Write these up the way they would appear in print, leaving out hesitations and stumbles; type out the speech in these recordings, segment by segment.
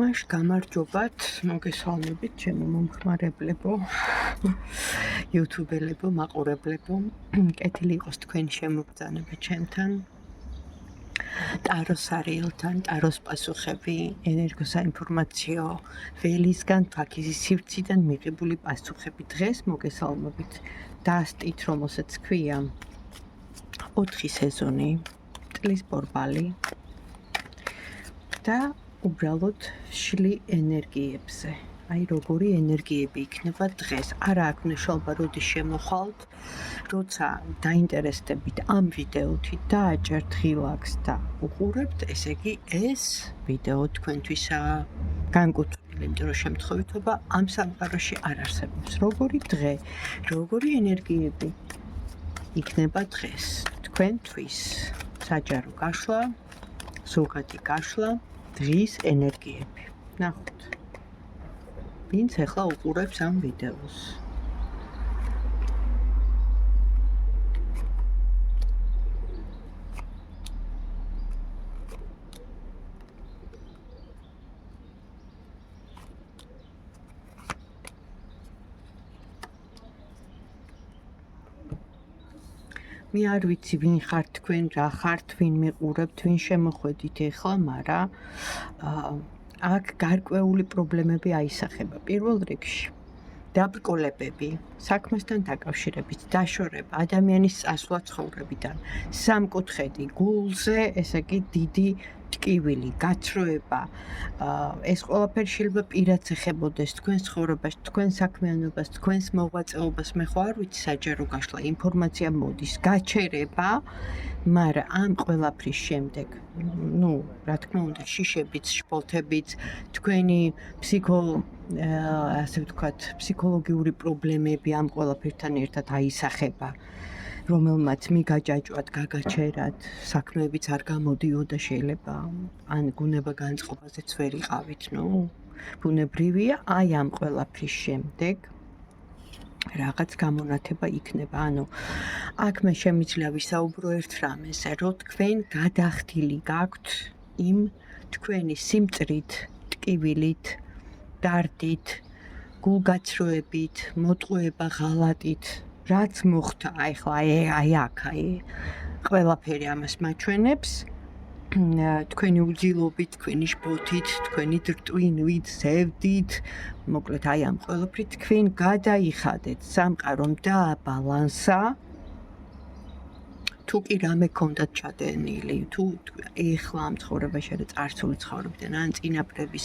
მაშ გამარჯობათ, მოგესალმებით, ჩემო მომხმარებლებო, იუთუბელებო, მაყურებლებო, კეთილი იყოს თქვენი შემოგზანება ჩემთან. ტაროს სარიელთან, ტაროს პასუხები, ენერგოსაინფორმაციო ველისგან, ფაქიზის სივრციდან მიღებული პასუხები. დღეს მოგესალმებით დასტით, რომელსაც ქვია 4 სეზონი, წლის ბორბალი და უბრალოდ შლი ენერგიებზე. აი როგორი ენერგიები იქნება დღეს. არა აქვს მნიშვნელობა როდის შემოხვალთ, როცა დაინტერესდებით ამ ვიდეოთი დააჭერთ ღილაკს და უყურებთ, ესე იგი ეს ვიდეო თქვენთვისაა განკუთვნილი, იმიტომ რომ შემთხვევითობა ამ სამყაროში არ არსებობს. როგორი დღე, როგორი ენერგიები იქნება დღეს თქვენთვის. საჯარო გაშლა, ზოგადი გაშლა, დღის ენერგიები. ნახოთ. ვინც ახლა უყურებს ამ ვიდეოს. მე არ ვიცი ვინ ხართ თქვენ, რა ხართ, ვინ მიყურებთ, ვინ შემოხვედით ახლა, მაგრამ აქ გარკვეული პრობლემები აისახება. პირველ რიგში დაბრკოლებები, საქმესთან დაკავშირებით, დაშორება, ადამიანის წასვლა ცხოვრებიდან, სამკუთხედი გულზე, ესე იგი დიდი ტკივილი, გაცრუება, ეს ყველაფერი შეიძლება პირად ეხებოდეს თქვენს ცხოვრებას, თქვენს საქმიანობას, თქვენს მოღვაწეობას, მე ხო არ ვიცი საჯარო გაშლა, ინფორმაცია მოდის, გაჩერება, მაგრამ ამ ყველაფრის შემდეგ, რა თქმა უნდა, შიშებიც, შპოთებიც, თქვენი ასე ვთქვათ, ფსიქოლოგიური პრობლემები ამ ყველაფერთან ერთად აისახება. რომელმაც მიგაჯაჭვათ, გაგაჩერათ, საქმეებიც არ გამოდიო და შეიძლება ან გუნება განწყობაზეც ვერ იყავით, ბუნებრივია, აი ამ ყველაფრის შემდეგ რაღაც გამონათება იქნება. ანუ აქ მე შემიძლია ვისაუბრო ერთ რამეზე, რომ თქვენ გადახდილი გაქვთ იმ თქვენი სიმწრით, ტკივილით, დარდით, გულგაცრუებით, მოტყუება ღალატით, რაც მოხდა ახლა აი აქ ყველაფერი ამას მაჩვენებს. თქვენი უძილობით, თქვენი შფოთით, თქვენი დრტვინვით, ზევდით, მოკლედ აი ამ ყველაფრით თქვენ გადაიხადეთ სამყარომ დააბალანსა. თუ კი რამე გქონდათ ჩადენილი, თუ ეხლა ამ ცხოვრებაში არა წარსული ცხოვრებიდან, ან წინაპრების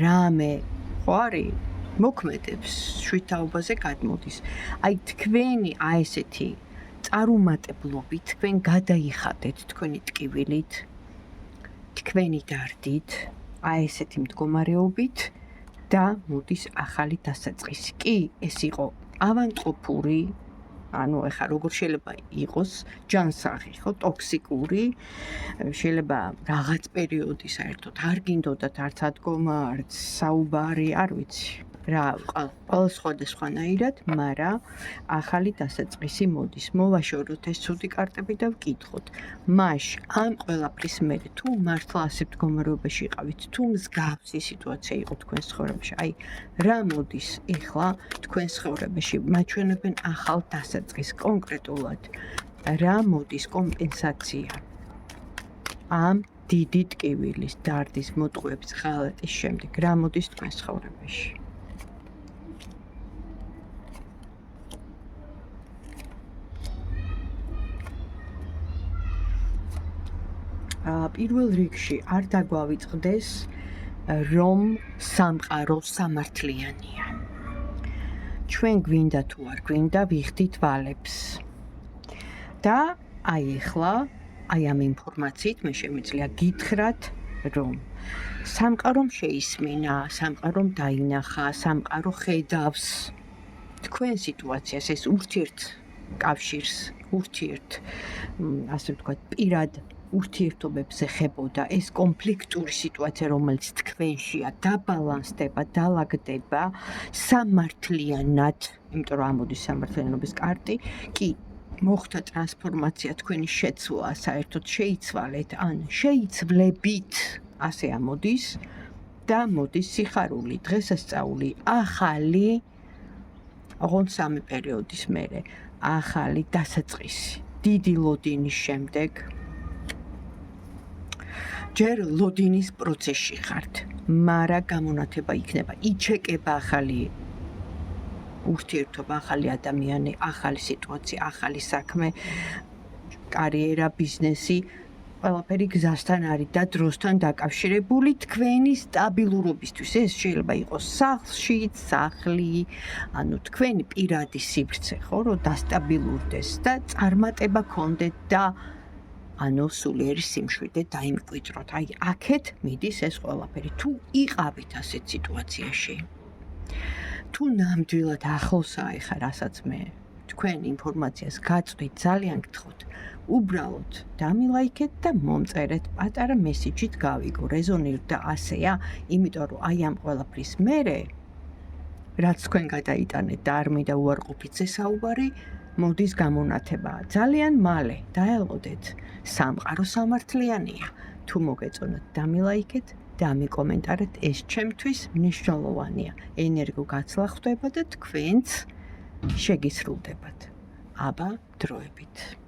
რამე ხო არის მოქმედებს, შვიდაობაზე გადმოდის. აი თქვენი ესეთი წარუმატებლობით თქვენ გადაიხადეთ თქვენი ტკივილით, თქვენი დარდით, ესეთი მდგომარეობით და მოდის ახალი დასაწყისი. კი, ეს იყო ავანტყოფური, ანუ ეხლა როგორ შეიძლება იყოს ჯანსაღი, ხო, ტოქსიკური, შეიძლება რაღაც პერიოდი საერთოდ არ გინდოდათ არც ადგომა, არც საუბარი, არ ვიცი. რა ყველა სხვადასხვანაირად, მაგრამ ახალი დასაწყისი მოდის. მოვაშოროთ ეს ცუდი კარტები და ვკითხოთ. მაშ ამ ყველაფრის მერე თუ მართლა ასე მდგომარეობაში იყავით, თუ მსგავსი სიტუაცია იყო თქვენს ცხოვრებაში, აი რა მოდის ეხლა თქვენს ცხოვრებაში, მაჩვენებენ ახალ დასაწყისს კონკრეტულად. რა მოდის კომპენსაცია ამ დიდი ტკივილის, დარდის, მოტყუების, ღალატის შემდეგ, რა მოდის თქვენს ცხოვრებაში. პირველ რიგში არ დაგვავიწყდეს, რომ სამყარო სამართლიანია. ჩვენ გვინდა თუ არ გვინდა, ვიხდით ვალებს. და აი ახლა, აი ამ ინფორმაციით მე შემიძლია გითხრათ, რომ სამყარომ შეისმინა, სამყარომ დაინახა, სამყარო ხედავს თქვენ სიტუაციას, ეს ურთიერთკავშირს, ასე ვთქვათ, პირად ურთიერთობებს ეხებოდა ეს კონფლიქტური სიტუაცია, რომელიც თქვენშია, დაბალანსდება, დაალაგდება სამართლიანად, იმიტომ რომ ამოდის სამართლიანობის კარტი, კი მოხდა ტრანსფორმაცია, თქვენი შეცვლა, საერთოდ შეიცვალეთ, ან შეიცვლებით, ასე ამოდის და მოდის სიხარული, დღესასწაული, ახალი ოღონდ სამი პერიოდის მერე, ახალი დასაწყისი, დიდი ლოდინის შემდეგ. ჯერ ლოდინის პროცესში ხართ, მაგრამ გამონათება იქნება, იჩეკება ახალი ურთიერთობა, ახალი ადამიანი, ახალი სიტუაცია, ახალი საქმე, კარიერა, ბიზნესი, ყველაფერი გზასთან არის და დროსთან დაკავშირებული თქვენი სტაბილურობისთვის. ეს შეიძლება იყოს სახლშიც, სახლი, ანუ თქვენი პირადი სივრცე, ხო, რომ დასტაბილურდეს და წარმატება გქონდეთ და ანუ სულიერი სიმშვიდე დაიმკვიდროთ. აი, აქეთ მიდის ეს ყველაფერი. თუ იყავით ასეთ სიტუაციაში, თუ ნამდვილად ახლოსაა ეხა, რასაც მე თქვენ ინფორმაციას გაწვდით, ძალიან გთხოვთ, უბრალოდ დამილაიქეთ და მომწერეთ პატარა მესიჯით გავიგო, რეზონირდა და ასეა, იმიტომ რომ აი ამ ყველაფრის მერე, რაც თქვენ გადაიტანეთ და არ მინდა უარყოფითზე საუბარი, მოდის გამონათება. ძალიან მალე დაელოდეთ, სამყარო სამართლიანია. თუ მოგეწონათ, დამილაიქეთ, დამიკომენტარეთ, ეს ჩემთვის მნიშვნელოვანია. ენერგო გაცლა ხდება და თქვენც შეგისრულდებათ. აბა დროებით.